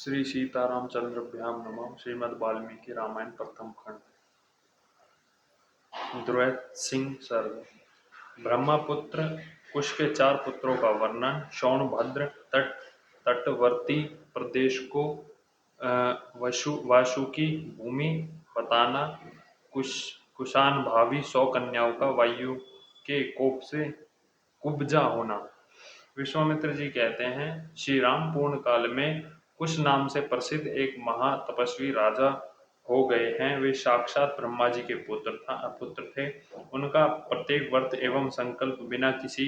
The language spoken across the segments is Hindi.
श्री सीतारामचंद्राभ्याम नमः। श्रीमद् वाल्मीकि रामायण प्रथम खंड। द्वैत सिंह सर्ग। ब्रह्मपुत्र कुश के 4 पुत्रों का वर्णन। सोनभद्र तटवर्ती प्रदेश को वासुकी भूमि बताना। कुशान भावी 100 कन्याओं का वायु के कोप से कुब्जा होना। विश्वामित्र जी कहते हैं, श्री राम पूर्ण काल में कुश नाम से प्रसिद्ध एक महा तपस्वी राजा हो गए हैं। वे साक्षात ब्रह्मा जी के पुत्र थे। उनका प्रत्येक व्रत एवं संकल्प बिना किसी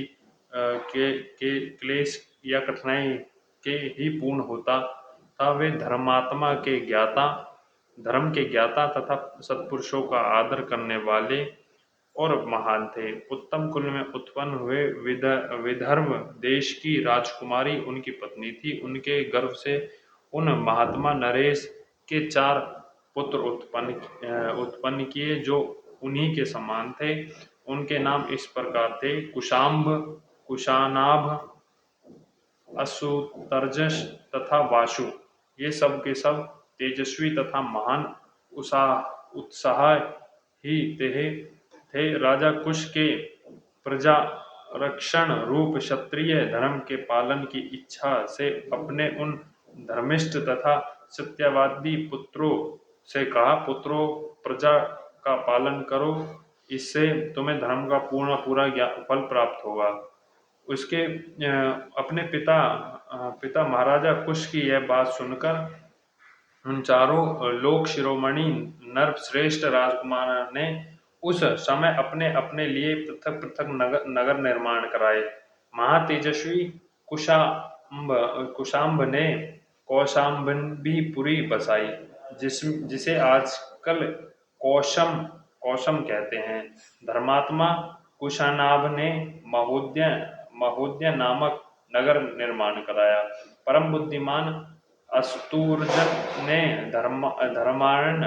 के क्लेश या कठिनाई के ही पूर्ण होता था। वे धर्म के ज्ञाता तथा सत्पुरुषों का आदर करने वाले और महान थे। उत्तम कुल में उत्पन्न हुए विदर्भ देश की राजकुमारी उनकी पत्नी थी। उनके गर्भ से उन महात्मा नरेश के 4 पुत्र उत्पन्न किए जो उन्हीं के समान थे। उनके नाम इस प्रकार थे: कुशाम्भ, कुशानाभ, असुतर्जस तथा वासु। ये सब के सब तेजस्वी तथा महान उत्साही थे। राजा कुश के प्रजा रक्षण रूप क्षत्रिय धर्म के पालन की इच्छा से अपने उन धर्मिष्ठ तथा सत्यवादी पुत्रों से कहा, पुत्रों, प्रजा का पालन करो, इससे तुम्हें धर्म का पूरा फल प्राप्त होगा। उसके अपने पिता महाराजा कुश की यह बात सुनकर उन चारों लोक शिरोमणि नरश्रेष्ठ राजकुमार ने उस समय अपने अपने लिए पृथक पृथक नगर निर्माण कराए। महातेजस्वी कुशाम्भ ने कौशाम्बीपुरी बसाई, जिसे आजकल कौशम कहते हैं। धर्मात्मा कुशानाभ ने महोदय नामक नगर निर्माण कराया। परम बुद्धिमान अस्तुर्जन ने धर्मायण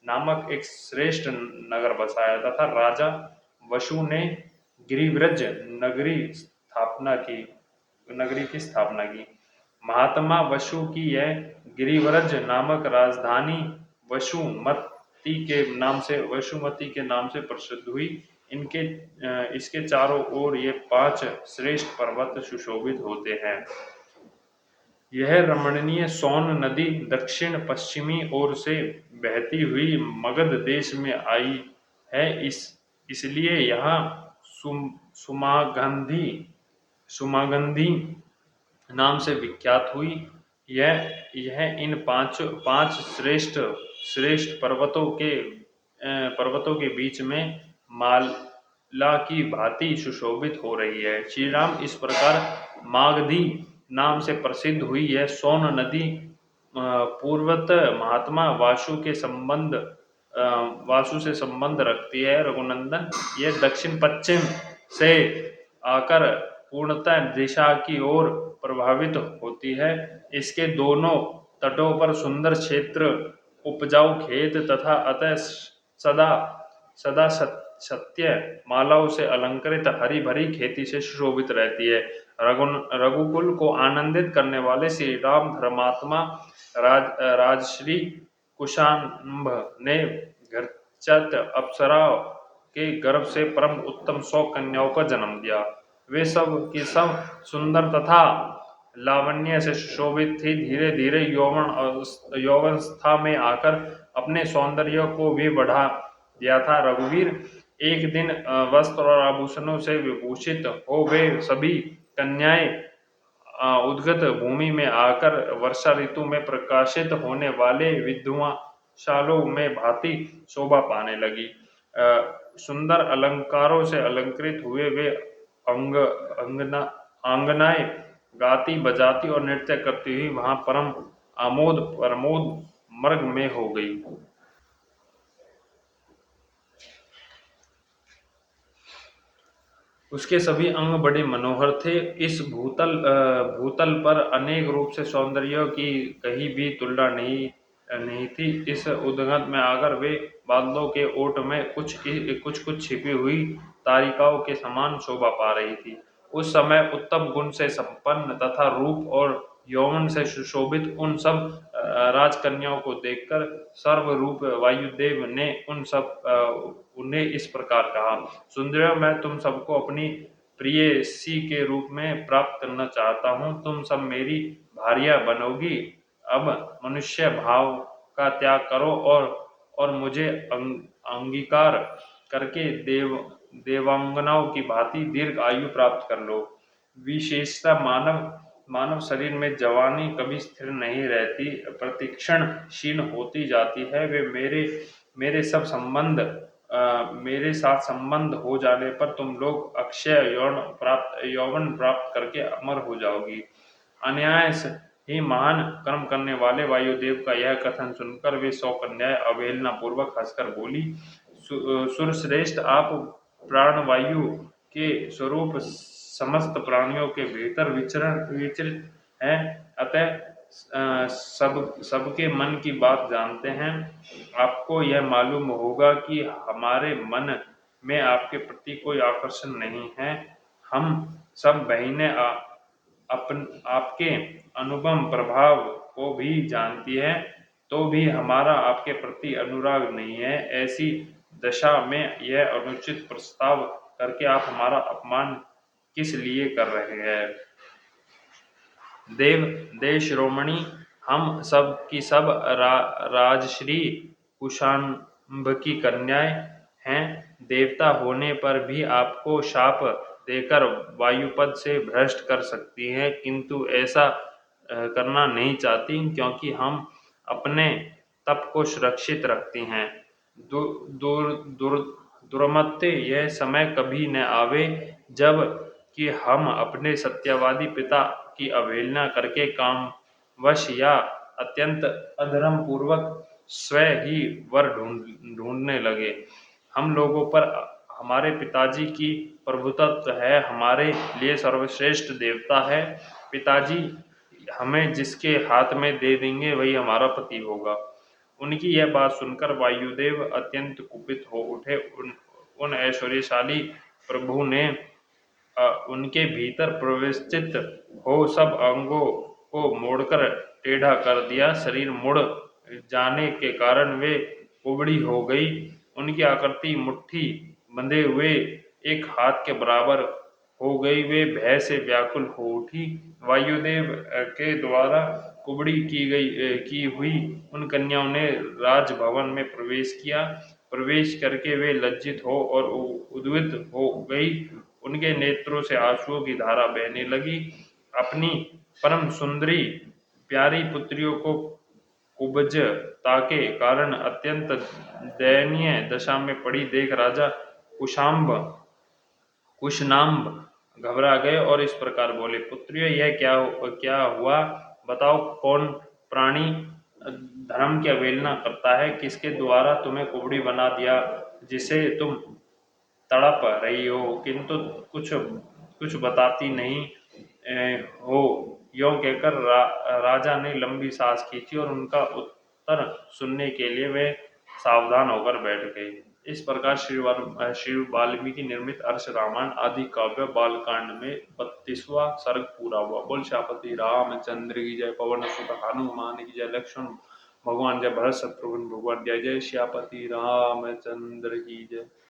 नामक एक श्रेष्ठ नगर बसाया तथा राजा वसु ने गिरिव्रज नगरी की स्थापना की। महात्मा वसु की यह गिरिव्रज नामक राजधानी वसुमती के नाम से प्रसिद्ध हुई। इसके चारों ओर ये 5 श्रेष्ठ पर्वत सुशोभित होते हैं। यह रमणीय सोन नदी दक्षिण पश्चिमी ओर से बहती हुई मगध देश में आई है। इसलिए यहाँ सुमागंधी नाम से विख्यात हुई। यह इन पांच श्रेष्ठ पर्वतों के बीच में माला की भांति सुशोभित हो रही है। श्री राम इस प्रकार मागधी नाम से प्रसिद्ध हुई। यह सोन नदी पूर्वत महात्मा वासु से संबंध रखती है। रघुनंदन, यह दक्षिण पश्चिम से आकर पूर्णतः दिशा की ओर प्रभावित होती है। इसके दोनों तटों पर सुंदर क्षेत्र, उपजाऊ खेत तथा अतः सदा सत्य मालाओं से अलंकृत हरी भरी खेती से सुशोभित रहती है। रघुकुल को आनंदित करने वाले श्री राम धर्मात्मा राजश्री कुशाम्भ ने घरचत अप्सरा के गर्भ से परम उत्तम 100 कन्याओं का जन्म दिया। वे सब की सब सुंदर तथा लावण्य से सुशोभित थी। धीरे धीरे यौवनस्था में आकर अपने सौंदर्य को भी बढ़ा दिया था। रघुवीर एक दिन वस्त्र और आभूषणों से विभूषित हो वे सभी कन्याएं उद्गत भूमि में आकर वर्षा ऋतु में प्रकाशित होने वाले विद्युमशालों में भांति शोभा पाने लगी। सुंदर अलंकारों से अलंकृत हुए वे आंगनाएं गाती बजाती और नृत्य करती हुई वहां परम प्रमोद मर्ग में हो गई। उसके सभी अंग बड़े मनोहर थे। इस भूतल पर अनेक रूप से सौंदर्य की कहीं भी तुलना नहीं थी। इस उद्गत में आकर वे बादलों के ओट में कुछ छिपी हुई तारिकाओं के समान शोभा पा रही थी। उस समय उत्तम गुण से संपन्न तथा रूप और यौवन से सुशोभित उन सब राजकन्याओं को देखकर सर्वरूप वायुदेव ने उन्हें इस प्रकार कहा, सुंदरियों, मैं तुम सबको अपनी प्रियसी के रूप में प्राप्त करना चाहता हूँ। तुम सब मेरी भार्या बनोगी। अब मनुष्य भाव का त्याग करो और मुझे अंगीकार करके देवांगनाओं की भांति दीर्घ आयु प्राप्त कर लो। विशेषता मानव शरीर में जवानी कभी स्थिर नहीं रहती, प्रतिक्षण क्षीण होती जाती है। वे मेरे साथ संबंध हो जाने पर तुम लोग अक्षय यौवन प्राप्त करके अमर हो जाओगी। अन्याय से ही महान कर्म करने वाले वायुदेव का यह कथन सुनकर वे 100 कन्याएं अवहेलना पूर्वक हंसकर बोली, सुरश्रेष्ठ, आप प्राणवायु के स्वरूप समस्त प्राणियों के भीतर विचरित हैं, अतः सबके मन की बात जानते हैं। आपको यह मालूम होगा कि हमारे मन में आपके प्रति कोई आकर्षण नहीं है। हम सब बहनें आपके अनुपम प्रभाव को भी जानती है, तो भी हमारा आपके प्रति अनुराग नहीं है। ऐसी दशा में यह अनुचित प्रस्ताव करके आप हमारा अपमान किस लिए कर रहे हैं? देश रोमणी, हम सब की सब राजश्री कुशांब की कन्याएं हैं। देवता होने पर भी आपको शाप देकर वायुपद से भ्रष्ट कर सकती हैं, किंतु ऐसा करना नहीं चाहती, क्योंकि हम अपने तप को सुरक्षित रखती हैं। दुर्मते यह समय कभी न आवे जब कि हम अपने सत्यवादी पिता की अवहेलना करके कामवश या अत्यंत अधर्म पूर्वक स्वयं ही वर ढूंढने लगे। हम लोगों पर हमारे पिताजी की प्रभुत्व है, हमारे लिए सर्वश्रेष्ठ देवता है। पिताजी हमें जिसके हाथ में दे देंगे वही हमारा पति होगा। उनकी यह बात सुनकर वायुदेव अत्यंत कुपित हो उठे। उन ऐश्वर्यशाली प्रभु ने उनके भीतर प्रविष्ट हो सब अंगों को मोड़कर टेढ़ा कर दिया। शरीर मुड़ जाने के कारण वे कुबड़ी हो गई। उनकी आकृति मुट्ठी बंधे हुए एक हाथ के बराबर हो गई। वे भय से व्याकुल हो उठी। वायुदेव के द्वारा कुबड़ी की हुई उन कन्याओं ने राजभवन में प्रवेश किया। प्रवेश करके वे लज्जित हो और उद्विग्न हो गई। उनके नेत्रों से आंसुओं की धारा बहने लगी। अपनी परम सुंदरी प्यारी पुत्रियों को कुब्जता के कारण अत्यंत दयनीय दशा में पड़ी देख राजा कुशनाम्ब घबरा गए और इस प्रकार बोले, पुत्रियों, यह क्या हुआ? बताओ, कौन प्राणी धर्म की अवहेलना करता है? किसके द्वारा तुम्हें कुबड़ी बना दिया, जिसे तुम तड़प रही हो, किंतु कुछ बताती नहीं हो? यों कहकर राजा ने लंबी सांस खींची और उनका उत्तर सुनने के लिए वे सावधान होकर बैठ गए। इस प्रकार श्री वाल्मीकि निर्मित अर्ष रामायण आदि काव्य बालकांड में 32वां सर्ग पूरा हुआ। बोल श्यापति रामचंद्र की जय। पवन सुत हनुमान की जय। लक्ष्मण भगवान जय। भरत शत्रुघ्न भगवान जय। जय श्यापति रामचंद्र की जय।